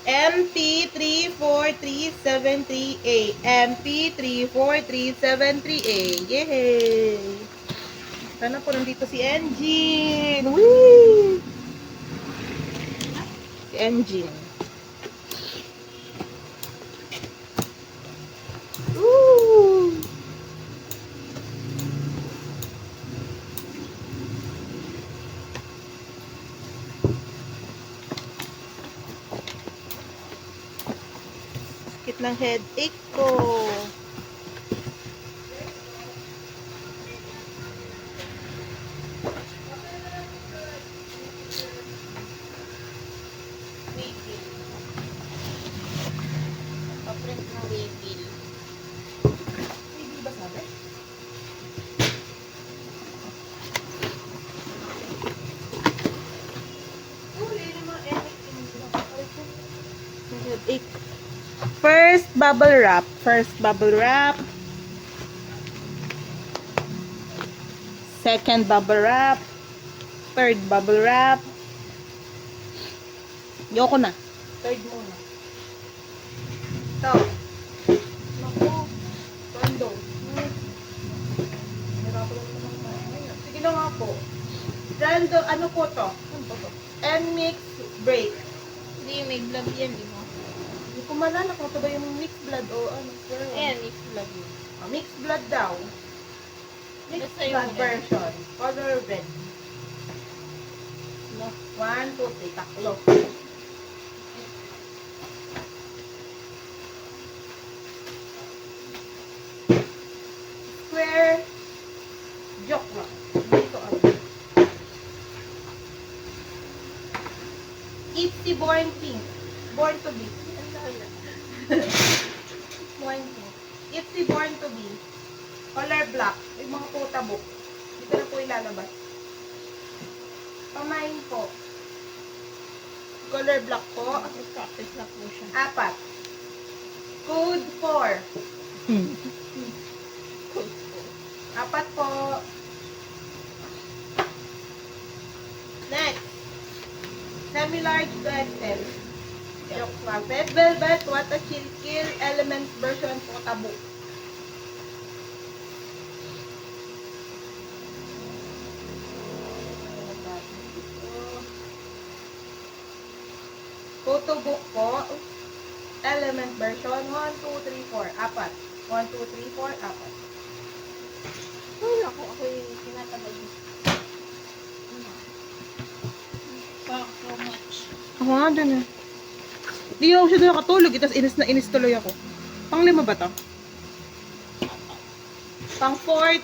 MP34373A. MP34373A. Yay! Sana po nandito si Engine. Whee! Si Engine. Woo! Sakit ng headache ko. Waybill. Pa-print ng waybill. Hindi ba sabi? Headache. First bubble wrap. Second bubble wrap. Third bubble wrap. Yoko na. Third muna. Ito. Naku. Tondo. Sige na nga po. Random, ano po to? Ano po to? N-mix break. Hindi, may vlog yan, di ba? Hindi ko malala kung ito ba yung mixed blood o ano. Ayan, may vlog yun. Mixed blood daw. Mixed Basta yung blood version. Color red. No. 1, 2, 3, taklo. Square joke lang. Dito ano. Itsy born pink. Born to be. Born pink. Itsy born to be. Color black. Yung mga puta book. Dito na po ilalabas. Pamain po. Color black po. Practice na po siya. 4. Code 4. Code po. 4 po. Next. Semi-large to XL. Joke lang. Red Velvet, What a Chill Kill, Elements version po tabo. Photo book po. Element version 1, 2, 3, 4. 4. 1, 2, 3, 4. 4. Ay, ako yung tinatabay. Parang so much. Ako nga dun eh. Di ako siya doon nakatulog. Tapos inis na inis tuloy ako. Pang 5 ba to? Pang 4,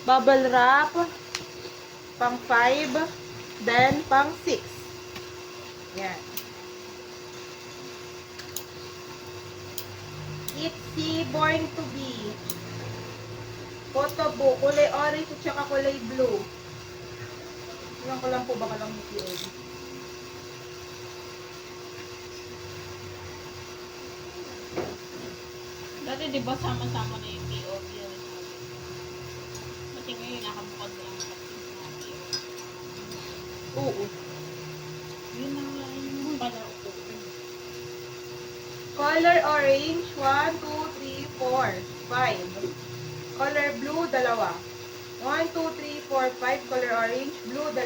bubble wrap. Pang 5. Then, pang 6. Yan. Itsy Born to Be. Photo book. Kulay orange at saka kulay blue. Ilan ko lang po baka lang POV. Dati di ba sama-sama na yung POV yun? Pati ngayon nakabukod lang sa POV. Oo. Yun na nga yung pala ko. Color orange, 1, 2, 3, 4, 5. Color blue, 2. 1, 2, 3, 4, 5. Color orange, blue, 2.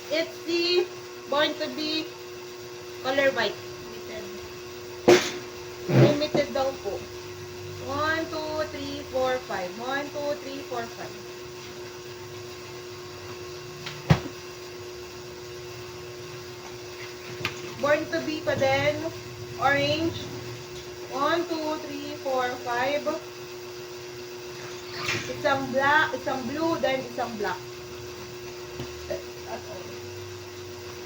It's the Born to Be color white. Limited. Limited daw po. 1, 2, 3, 4, 5. 1, 2, 3, 4, 5. Born to Be pa din. Orange. 1, 2, 3, 4, 5. Isang black, isang blue, then isang black. That's all.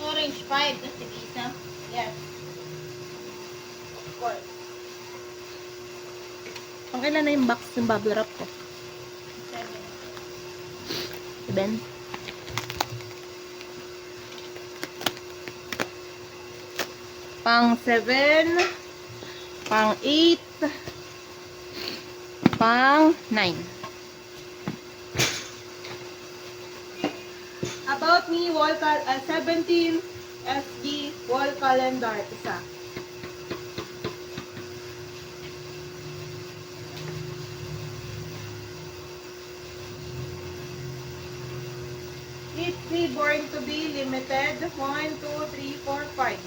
Orange 5, tapos yung isa. Yes. Of course. Ang ilan na yung box ng bubble wrap ko? 7. 7. Pang 7. Pang 8. Pang 9. Acme 17 SG wall calendar, isa. It's Born to be limited. 1, 2, 3, 4, 5.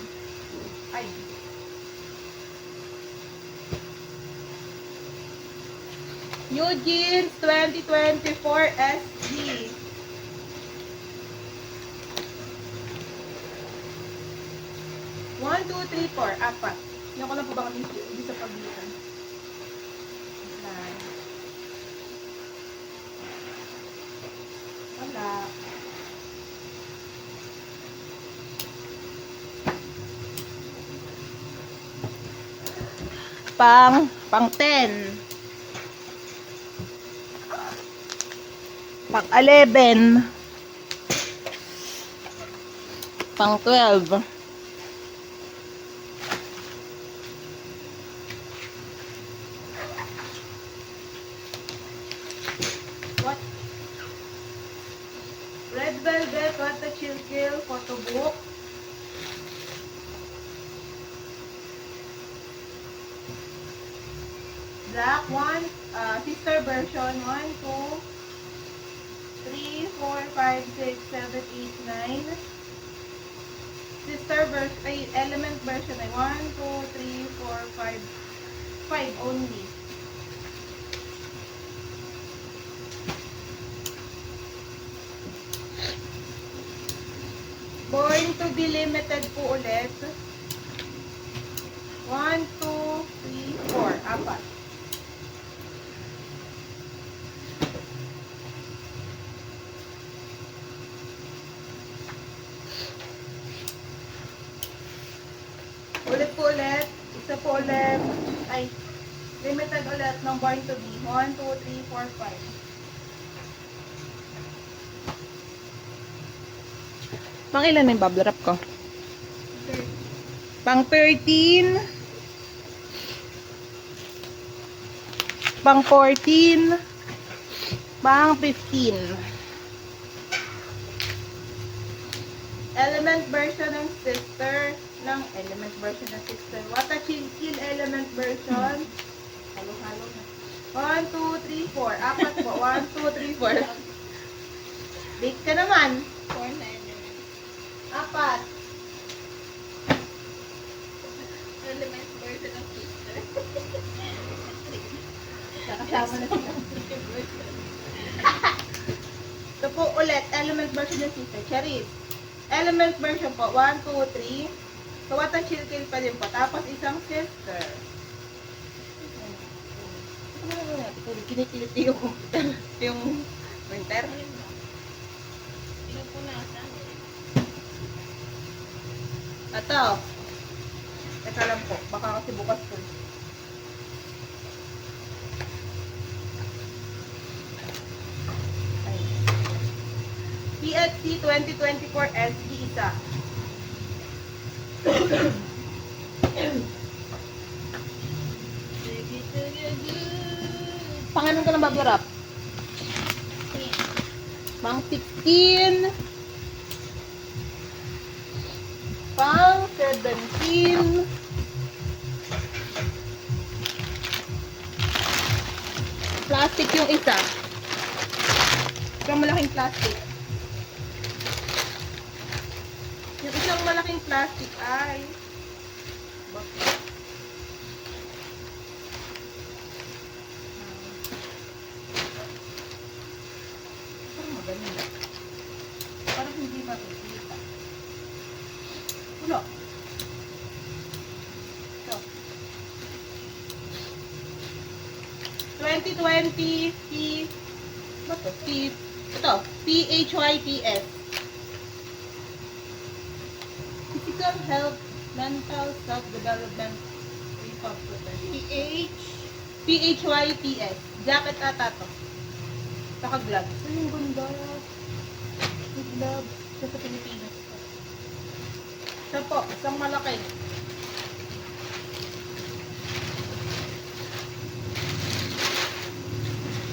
Ay. New Jeans 2024 SG. 1, 2, 3, 4. Apat. Yan ko lang po ba kami hindi sa paglitan. Wala. Pang 10. Pang 11. Pang 12. What? Red Velvet, what the chill kill, photo book. Black one, sister version 1, 2, 3, 4, 5, 6, 7, 8, 9. Sister version, ay, element version ay 1, 2, 3, 4, 5. 5 only. Born to be limited po ulit. 1, 2, 3, 4. Apat. Ulit po ulit. Isa po ulit. Ay, limited ulit ng Born to be. 1, 2, 3, 4, 5. Pang ilan yung bubble wrap ko? Pang 13. Pang 14. Pang 15. Element version ng sister. Element version ng sister. What a chill element version. Halo-halo na. 1, 2, 3, 4. Apat po. 1, 2, 3, 4. Bake ka naman. 4 na element. Apat. Element version of sister. Nakasama na sila. Ito po ulit. Element version ng sister. Charis. Element version po. 1, 2, 3. So, what a chill kill pa din po. Tapos isang sister. Kinikiliti yung computer. Yung printer. Alin ba? Pinupunasan eh. Ito. Teka lang po. Baka kasi bukas po. PSC 2024 SG isa. Pangalan ka ng bubble wrap? Pang 16. Pang 17. Plastic yung isa. Isang malaking plastic. Yung isang malaking plastic ay bakit? Parang maganda. Parang hindi makikita. Ulo. Ito. 2020 P ba to? Ito. PHYPS. Physical health, mental self-development, PHYPS. Jacket ata to. Saka gloves. Ay, yung ganda. Yung gloves. Ito sa Pilipinas. Ito po, isang malaki.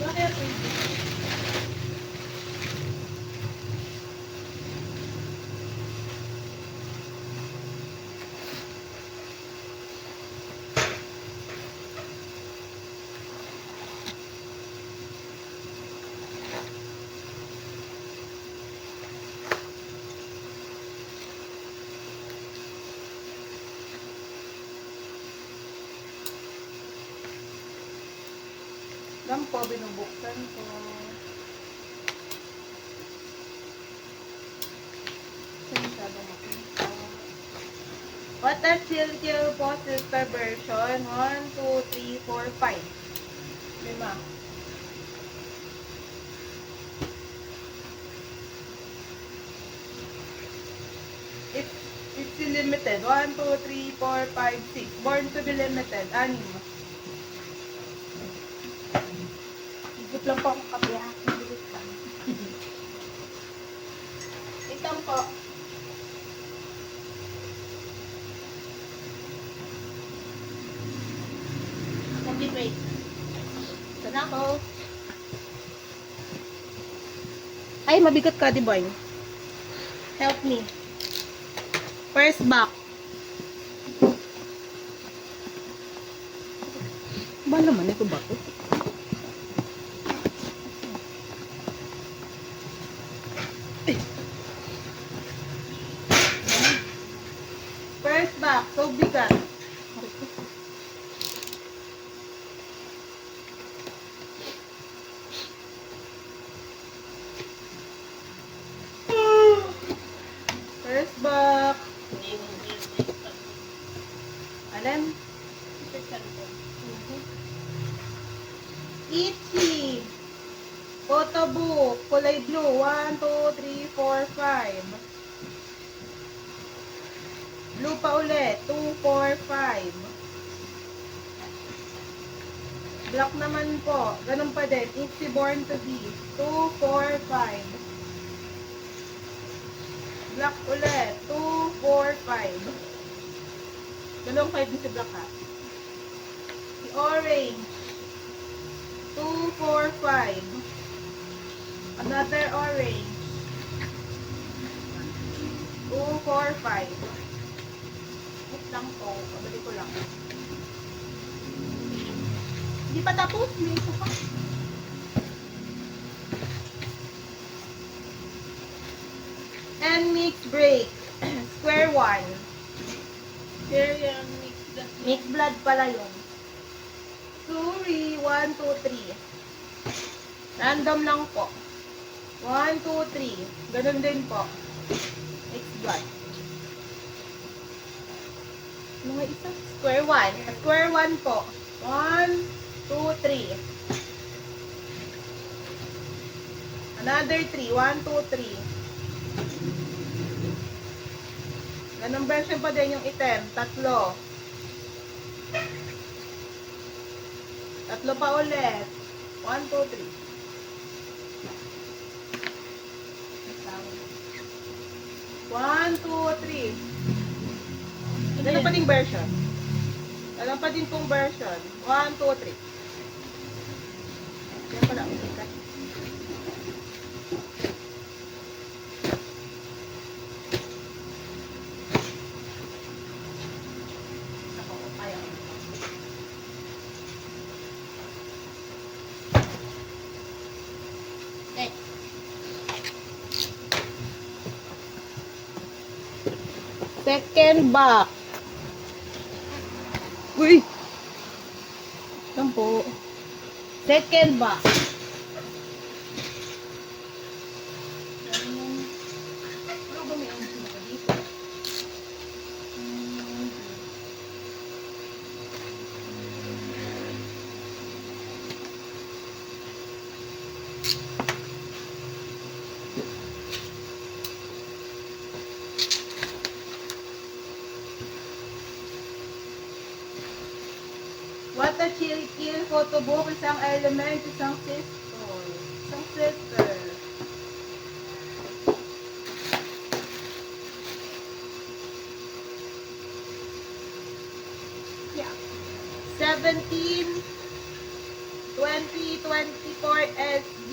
Bakit? Saan po binubuksan ko? Saan masyado makita? What are chill po sister version? 1, 2, 3, 4, 5. 5. It's limited. 1, 2, 3, 4, 5, 6. Born to be limited. 6. Higit lang po akong kape ha. Higit lang. Ito po. Complete weight. Sana ako. Ay, mabigat ka, di boy. Help me. First back. Ba naman ito ba ito? First back. So bigat. First back. Alam? Itchy. Photo book. Kulay blue. 1, 2, 3, 4, 5. Blue pa ulit. 2, 4, 5. Black naman po. Ganun pa din. Itchy born to be. 2, 4, 5. Black ulit. 2, 4, 5. Dalawang 5 din si black ha. Si orange. 2, 4, 5. Another orange. 2, 4, 5. Wait lang po. Pabali ko lang. Hindi pa tapos. May isa pa. And mix break. Square 1. Here yung mix that. Mix blood pala yun. Sorry. 1, 2, 3. Random lang po. 1, 2, 3. Ganun din po. Mix blood. Mga isa. Square 1. Square 1 po. 1, 2, 3. Another 3. 1, 2, 3. Ganong version pa din yung item. 3. 3 pa ulit. 1, 2, 3. 1, 2, 3. Ganun pa din version. Ganun pa din pong version. 1, 2, 3. Yan pala. Okay. Second back. Uy! Yan po. Second back. Ano ba may ang sino dito? What a chill kill photo book, isang element, isang sister. Isang sister. Yeah. 17, 2024 SG.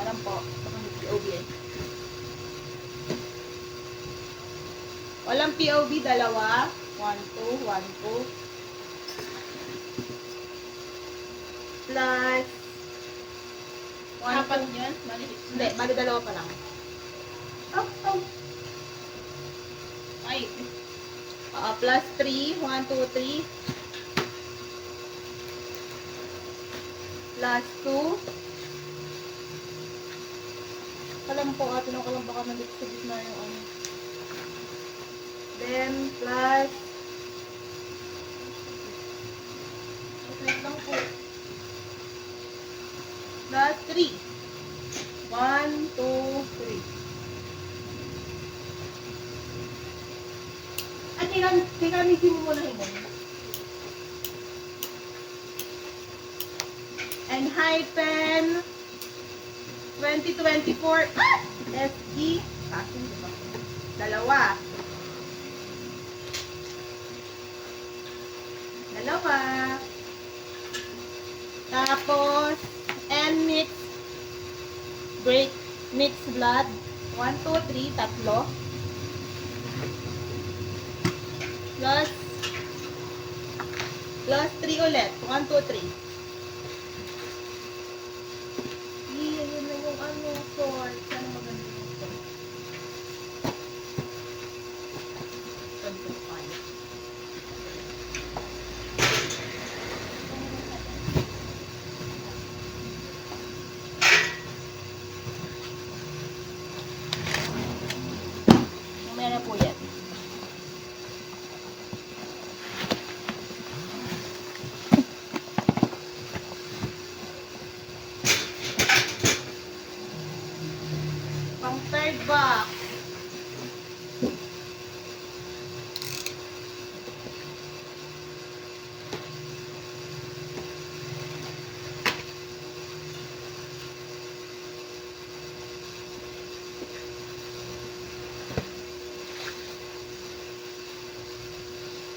Alam po, baka may POV eh. Walang POV, dalawa. 1, 2, 1, 2. Plus 1, Apat 2. yun? Bali, Hindi, bali dalawa pa lang. Oh, oh. 5. Plus 3, 1, 2, 3. plus 2. Alam po atin ako lang baka nandito sa gitna yung ano. Then plus wait lang po. Plus 3. 1, 2, 3. At tiramisin mo muna hingon. And hyphen 2024 SE kasi diba? Dalawa. Tapos N mix blood 1, 2, 3 tatlo plus 3 ulit 1, 2, 3. Yun na yung ano, sort. Sana maganda yung sort. 25. Mamaya na po yan. Pang third box.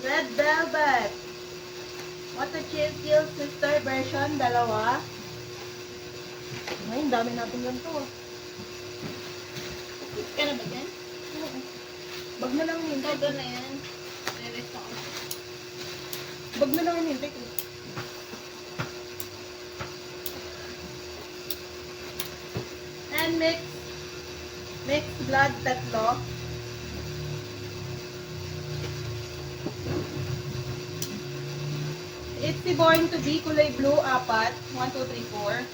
Red Velvet. What a chill kill sister version, dalawa. Ay, dami natin ganito. Kaya na ba dyan? Bag na lang yung Todo na yan. Re-rest ako. Bag na lang yung hintay ko. And mix blood tatlo. It's the born to be kulay blue, apat. 1, 2, 3, 4.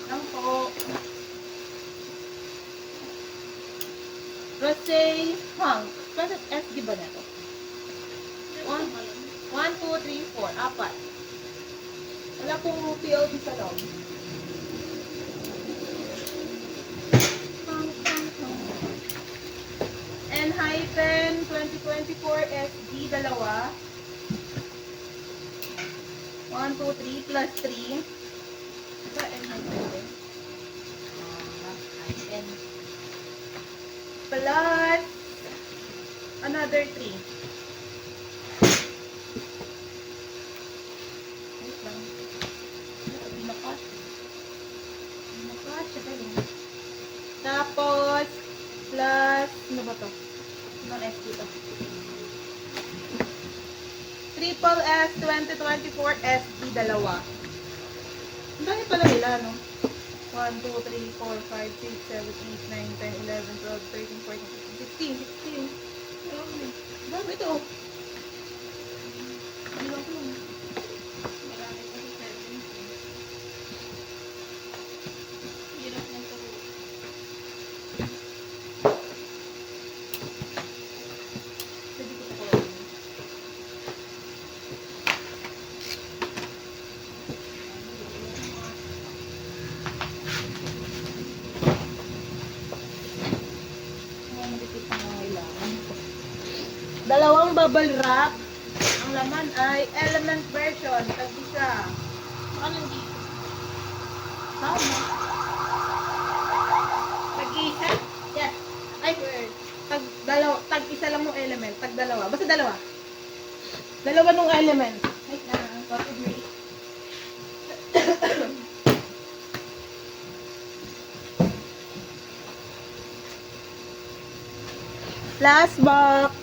Lang po. Rosé Hunk. Bakit SG ba na to? 1, 2, 3, 4. Apat. Wala pong PLB sa loob. And hyphen 2024 SG, dalawa. 1, 2, 3 plus 3. Ito, and hyphen. Hyphen. Plus another 3. Wait lang. Binakas. Binakas. Siya rin. Tapos, plus, ano ba to? Anong S dito? Triple S 2024 SD, dalawa. Ang dami pala nila, no? 1, 2, 3, 4, 5, 6, 7, 8, 9, 10, 11, 12, 13, 14, 15, 16. Ang dami ito. Ano lang ito? Marami kasi 17. Hirap ng turo. Pwede ko ito kulang. Dalawang bubble wrap. Ang laman ay element version. Tag-isa. Baka nandito. Tama. Tag-isa? Yes. Ay, tag-isa lang ng element. Tag-dalawa. Basta dalawa. Dalawa ng element. Wait na. Copy break. Last box.